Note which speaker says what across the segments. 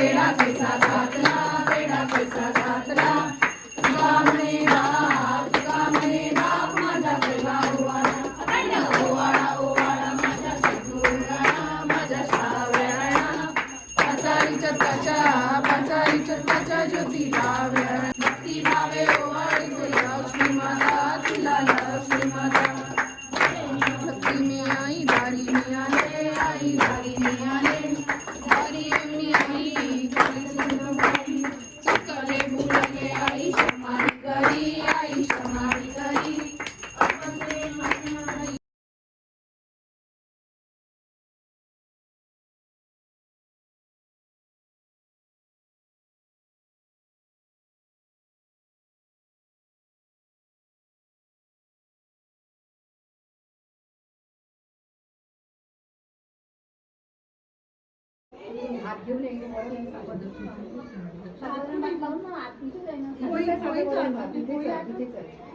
Speaker 1: पेढा पैसा घातला, पेढा पैसा घातला. तुका म्हणे बाप माझा पेढा ओवाळा, ओवाळा ओवाळा माझ्या सद्गुरुला, माझ्या शाव्याला. पाचारी चर्चाच्या ज्योतीला वेळ भक्ती भावे ओवाळी लक्ष्मी माता, तुला लक्ष्मी माता. भक्ती में आई दारी में आले, आई दारी में आले. दारी में आई दारी सुंदरी, चुकले भूलले आई शमारी करी, आई शमारी करी.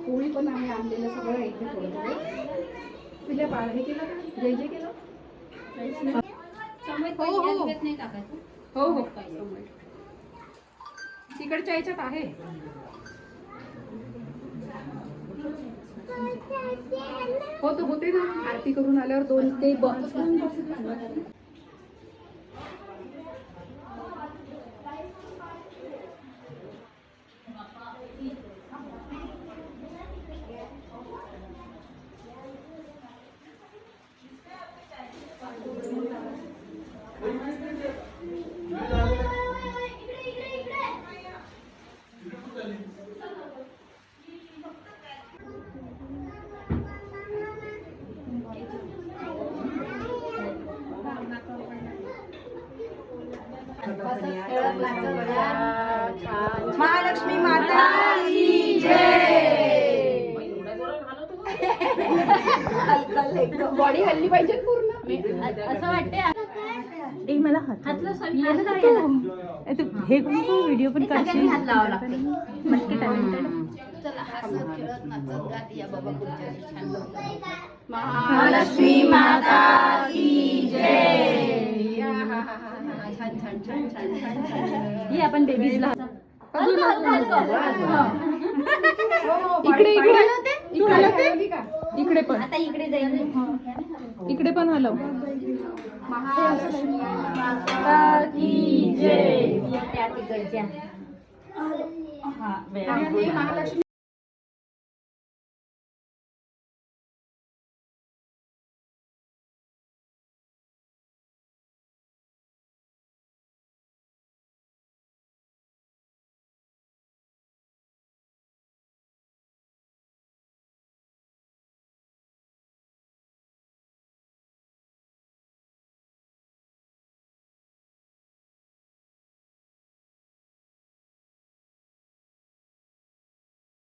Speaker 2: पोळी पण आम्ही आणलेलं सगळं इथे थोडं थोडं. तुझ्या बाळही केलं का? जय जय केलं. हो हो तिकडच्या याच्यात आहे. हो तो होते ना आरती करून आल्यावर 2 ते
Speaker 1: महालक्ष्मी माता की जय.
Speaker 2: बॉडी हल्ली पाहिजे पूर्ण
Speaker 1: असं वाटते.
Speaker 3: मला हे व्हिडिओ पण काढशील.
Speaker 1: महालक्ष्मी माता की जय.
Speaker 3: हे आपण बेबीजला
Speaker 2: इकडे इकडे पण
Speaker 1: आता इकडे जाईल.
Speaker 2: इकडे पण हलव.
Speaker 1: महालक्ष्मी माता की जय. त्या तिकडच्या
Speaker 2: महालक्ष्मी